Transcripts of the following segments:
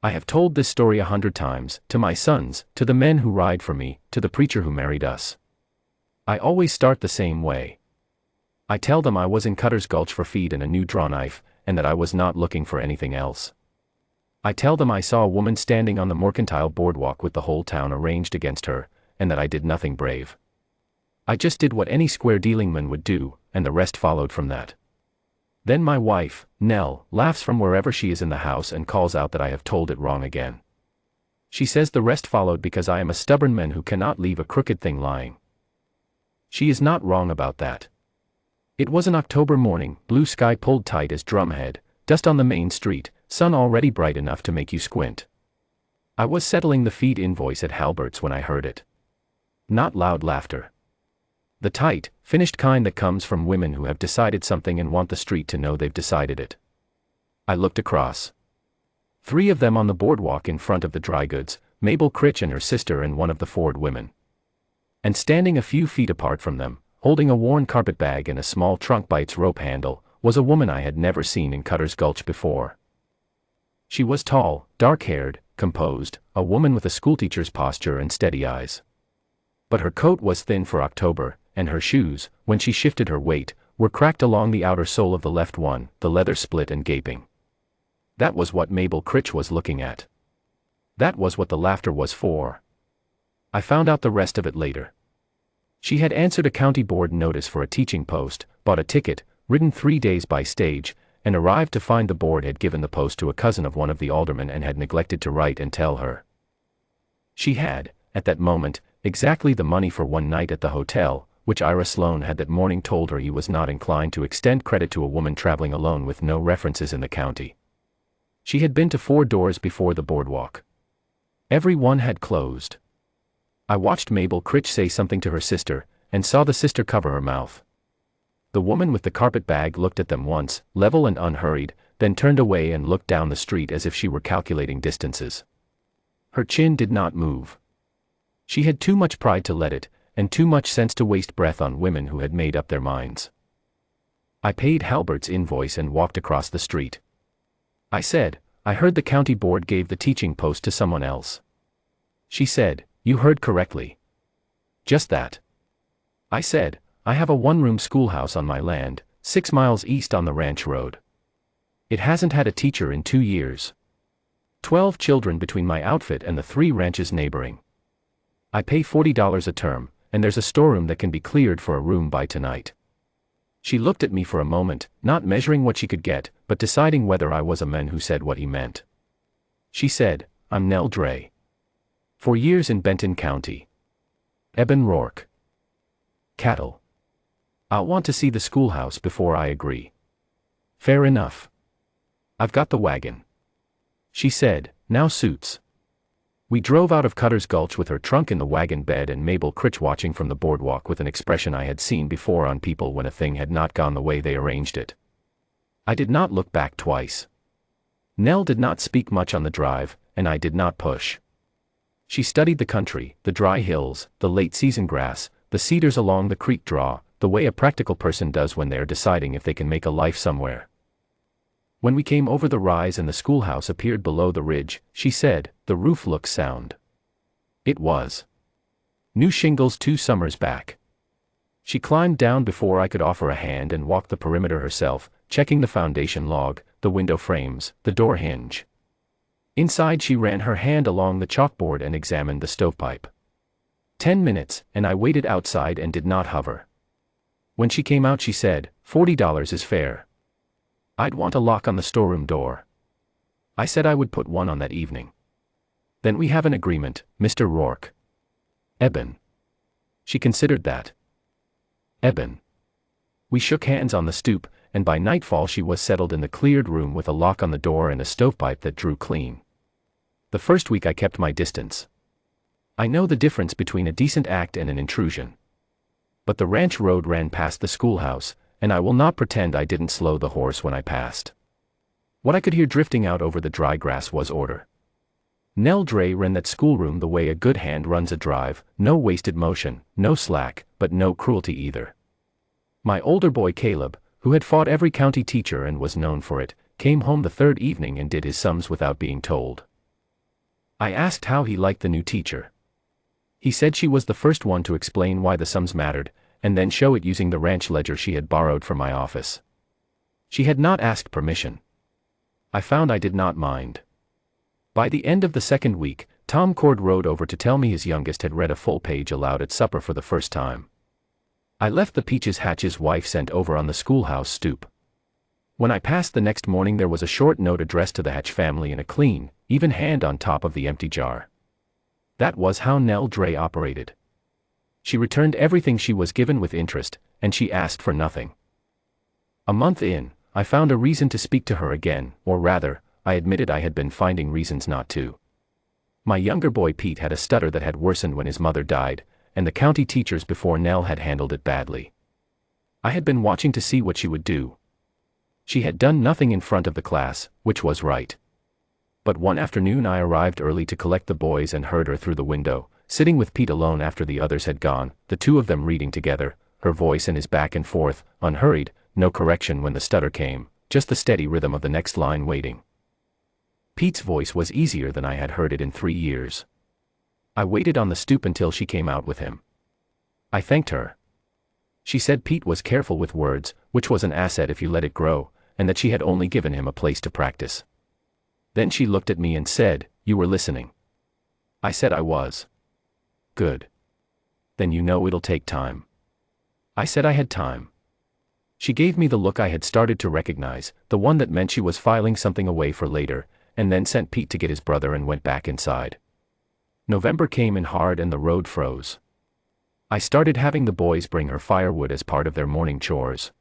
I have told this story 100 times, to my sons, to the men who ride for me, to the preacher who married us. I always start the same way. I tell them I was in Cutter's Gulch for feed and a new draw knife, and that I was not looking for anything else. I tell them I saw a woman standing on the mercantile boardwalk with the whole town arranged against her, and that I did nothing brave. I just did what any square-dealing man would do, and the rest followed from that. Then my wife, Nell, laughs from wherever she is in the house and calls out that I have told it wrong again. She says the rest followed because I am a stubborn man who cannot leave a crooked thing lying. She is not wrong about that. It was an October morning, blue sky pulled tight as drumhead, dust on the main street, sun already bright enough to make you squint. I was settling the feed invoice at Halbert's when I heard it. Not loud laughter. The tight, finished kind that comes from women who have decided something and want the street to know they've decided it. I looked across. 3 of them on the boardwalk in front of the dry goods, Mabel Critch and her sister and one of the Ford women. And standing a few feet apart from them, holding a worn carpet bag and a small trunk by its rope handle, was a woman I had never seen in Cutter's Gulch before. She was tall, dark-haired, composed, a woman with a schoolteacher's posture and steady eyes. But her coat was thin for October, and her shoes, when she shifted her weight, were cracked along the outer sole of the left one, the leather split and gaping. That was what Mabel Critch was looking at. That was what the laughter was for. I found out the rest of it later. She had answered a county board notice for a teaching post, bought a ticket, ridden 3 days by stage, and arrived to find the board had given the post to a cousin of one of the aldermen and had neglected to write and tell her. She had, at that moment, exactly the money for one night at the hotel, which Ira Sloane had that morning told her he was not inclined to extend credit to a woman traveling alone with no references in the county. She had been to 4 doors before the boardwalk. Every one had closed. I watched Mabel Critch say something to her sister, and saw the sister cover her mouth. The woman with the carpet bag looked at them once, level and unhurried, then turned away and looked down the street as if she were calculating distances. Her chin did not move. She had too much pride to let it, and too much sense to waste breath on women who had made up their minds. I paid Halbert's invoice and walked across the street. I said, I heard the county board gave the teaching post to someone else. She said, you heard correctly. Just that. I said, I have a 1-room schoolhouse on my land, 6 miles east on the ranch road. It hasn't had a teacher in 2 years. 12 children between my outfit and the 3 ranches neighboring. I pay $40 a term, and there's a storeroom that can be cleared for a room by tonight. She looked at me for a moment, not measuring what she could get, but deciding whether I was a man who said what he meant. She said, I'm Nell Dre. 4 years in Benton County. Eben Rourke. Cattle. I'll want to see the schoolhouse before I agree. Fair enough. I've got the wagon. She said, now suits. We drove out of Cutter's Gulch with her trunk in the wagon bed and Mabel Critch watching from the boardwalk with an expression I had seen before on people when a thing had not gone the way they arranged it. I did not look back twice. Nell did not speak much on the drive, and I did not push. She studied the country, the dry hills, the late-season grass, the cedars along the creek draw, the way a practical person does when they are deciding if they can make a life somewhere. When we came over the rise and the schoolhouse appeared below the ridge, she said, the roof looks sound. It was. New shingles 2 summers back. She climbed down before I could offer a hand and walked the perimeter herself, checking the foundation log, the window frames, the door hinge. Inside she ran her hand along the chalkboard and examined the stovepipe. 10 minutes, and I waited outside and did not hover. When she came out she said, $40 is fair. I'd want a lock on the storeroom door. I said I would put one on that evening. Then we have an agreement, Mr. Rourke. Eben. She considered that. Eben. We shook hands on the stoop, and by nightfall she was settled in the cleared room with a lock on the door and a stovepipe that drew clean. The first week I kept my distance. I know the difference between a decent act and an intrusion. But the ranch road ran past the schoolhouse, and I will not pretend I didn't slow the horse when I passed. What I could hear drifting out over the dry grass was order. Nell Dre ran that schoolroom the way a good hand runs a drive, no wasted motion, no slack, but no cruelty either. My older boy Caleb, who had fought every county teacher and was known for it, came home the 3rd evening and did his sums without being told. I asked how he liked the new teacher. He said she was the first one to explain why the sums mattered, and then show it using the ranch ledger she had borrowed from my office. She had not asked permission. I found I did not mind. By the end of the second week, Tom Cord rode over to tell me his youngest had read a full page aloud at supper for the first time. I left the peaches Hatch's wife sent over on the schoolhouse stoop. When I passed the next morning, there was a short note addressed to the Hatch family in a clean, even hand on top of the empty jar. That was how Nell Dre operated. She returned everything she was given with interest, and she asked for nothing. A month in, I found a reason to speak to her again, or rather, I admitted I had been finding reasons not to. My younger boy Pete had a stutter that had worsened when his mother died, and the county teachers before Nell had handled it badly. I had been watching to see what she would do. She had done nothing in front of the class, which was right. But one afternoon I arrived early to collect the boys and heard her through the window, sitting with Pete alone after the others had gone, the two of them reading together, her voice and his back and forth, unhurried, no correction when the stutter came, just the steady rhythm of the next line waiting. Pete's voice was easier than I had heard it in 3 years. I waited on the stoop until she came out with him. I thanked her. She said Pete was careful with words, which was an asset if you let it grow, and that she had only given him a place to practice. Then she looked at me and said, "You were listening." I said I was. Good. Then you know it'll take time. I said I had time. She gave me the look I had started to recognize, the one that meant she was filing something away for later, and then sent Pete to get his brother and went back inside. November came in hard and the road froze. I started having the boys bring her firewood as part of their morning chores.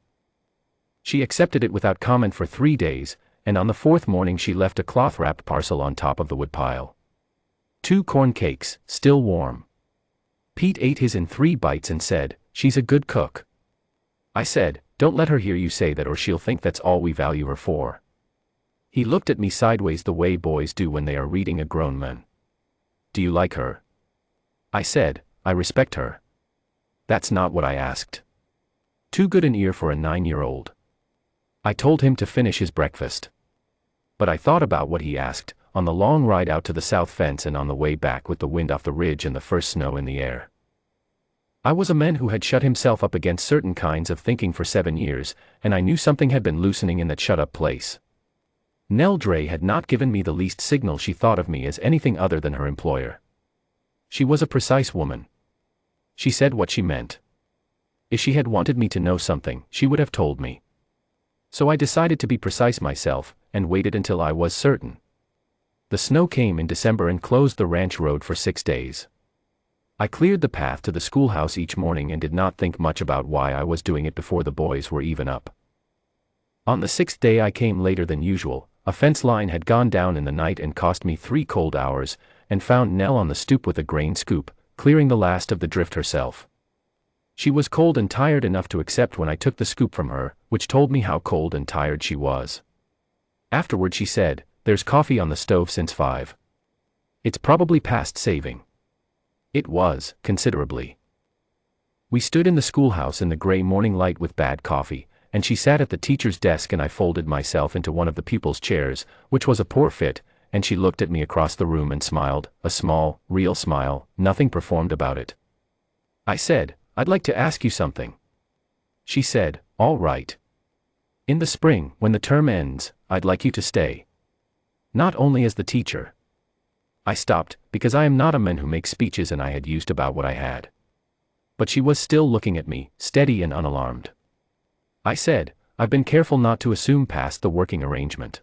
She accepted it without comment for 3 days, and on the 4th morning she left a cloth-wrapped parcel on top of the woodpile. 2 corn cakes, still warm. Pete ate his in 3 bites and said, "She's a good cook." I said, "Don't let her hear you say that or she'll think that's all we value her for." He looked at me sideways the way boys do when they are reading a grown man. "Do you like her?" I said, "I respect her." That's not what I asked. Too good an ear for a 9-year-old. I told him to finish his breakfast. But I thought about what he asked, on the long ride out to the south fence and on the way back with the wind off the ridge and the first snow in the air. I was a man who had shut himself up against certain kinds of thinking for 7 years, and I knew something had been loosening in that shut-up place. Nell Dre had not given me the least signal she thought of me as anything other than her employer. She was a precise woman. She said what she meant. If she had wanted me to know something, she would have told me. So I decided to be precise myself, and waited until I was certain. The snow came in December and closed the ranch road for 6 days. I cleared the path to the schoolhouse each morning and did not think much about why I was doing it before the boys were even up. On the 6th day I came later than usual. A fence line had gone down in the night and cost me 3 cold hours, and found Nell on the stoop with a grain scoop, clearing the last of the drift herself. She was cold and tired enough to accept when I took the scoop from her, which told me how cold and tired she was. Afterward she said, "There's coffee on the stove since 5. It's probably past saving." It was, considerably. We stood in the schoolhouse in the gray morning light with bad coffee, and she sat at the teacher's desk and I folded myself into one of the pupils' chairs, which was a poor fit, and she looked at me across the room and smiled, a small, real smile, nothing performed about it. I said, "I'd like to ask you something." She said, "All right. In the spring, when the term ends, I'd like you to stay. Not only as the teacher." I stopped, because I am not a man who makes speeches and I had used about what I had. But she was still looking at me, steady and unalarmed. I said, "I've been careful not to assume past the working arrangement.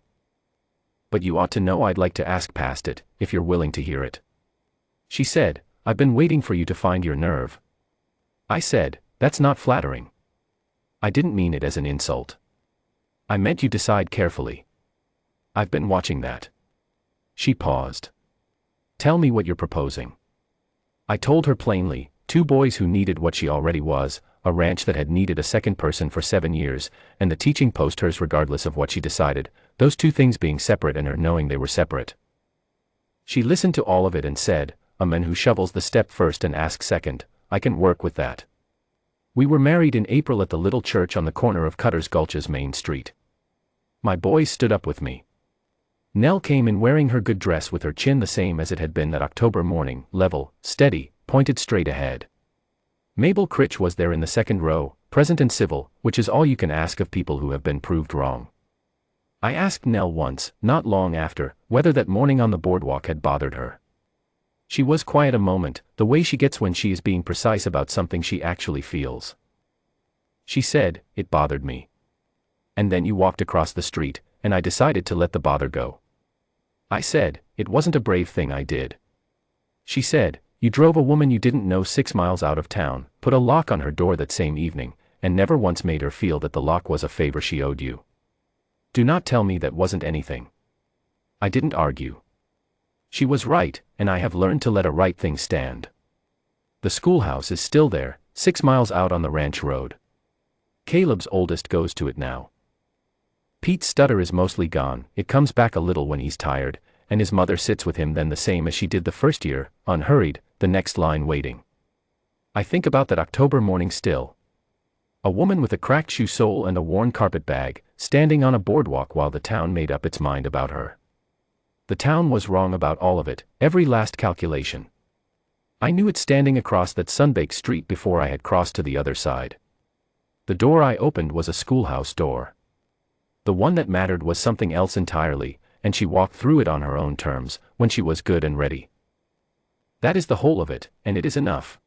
But you ought to know I'd like to ask past it, if you're willing to hear it." She said, "I've been waiting for you to find your nerve." I said, "That's not flattering." I didn't mean it as an insult. I meant you decide carefully. I've been watching that. She paused. "Tell me what you're proposing." I told her plainly, 2 boys who needed what she already was, a ranch that had needed a second person for 7 years, and the teaching post hers regardless of what she decided, those 2 things being separate and her knowing they were separate. She listened to all of it and said, "A man who shovels the step first and asks second, I can work with that." We were married in April at the little church on the corner of Cutter's Gulch's Main Street. My boys stood up with me. Nell came in wearing her good dress with her chin the same as it had been that October morning, level, steady, pointed straight ahead. Mabel Critch was there in the second row, present and civil, which is all you can ask of people who have been proved wrong. I asked Nell once, not long after, whether that morning on the boardwalk had bothered her. She was quiet a moment, the way she gets when she is being precise about something she actually feels. She said, "It bothered me. And then you walked across the street, and I decided to let the bother go." I said, "It wasn't a brave thing I did." She said, "You drove a woman you didn't know 6 miles out of town, put a lock on her door that same evening, and never once made her feel that the lock was a favor she owed you. Do not tell me that wasn't anything." I didn't argue. She was right, and I have learned to let a right thing stand. The schoolhouse is still there, 6 miles out on the ranch road. Caleb's oldest goes to it now. Pete's stutter is mostly gone, it comes back a little when he's tired, and his mother sits with him then the same as she did the first year, unhurried, the next line waiting. I think about that October morning still. A woman with a cracked shoe sole and a worn carpet bag, standing on a boardwalk while the town made up its mind about her. The town was wrong about all of it, every last calculation. I knew it standing across that sunbaked street before I had crossed to the other side. The door I opened was a schoolhouse door. The one that mattered was something else entirely, and she walked through it on her own terms, when she was good and ready. That is the whole of it, and it is enough.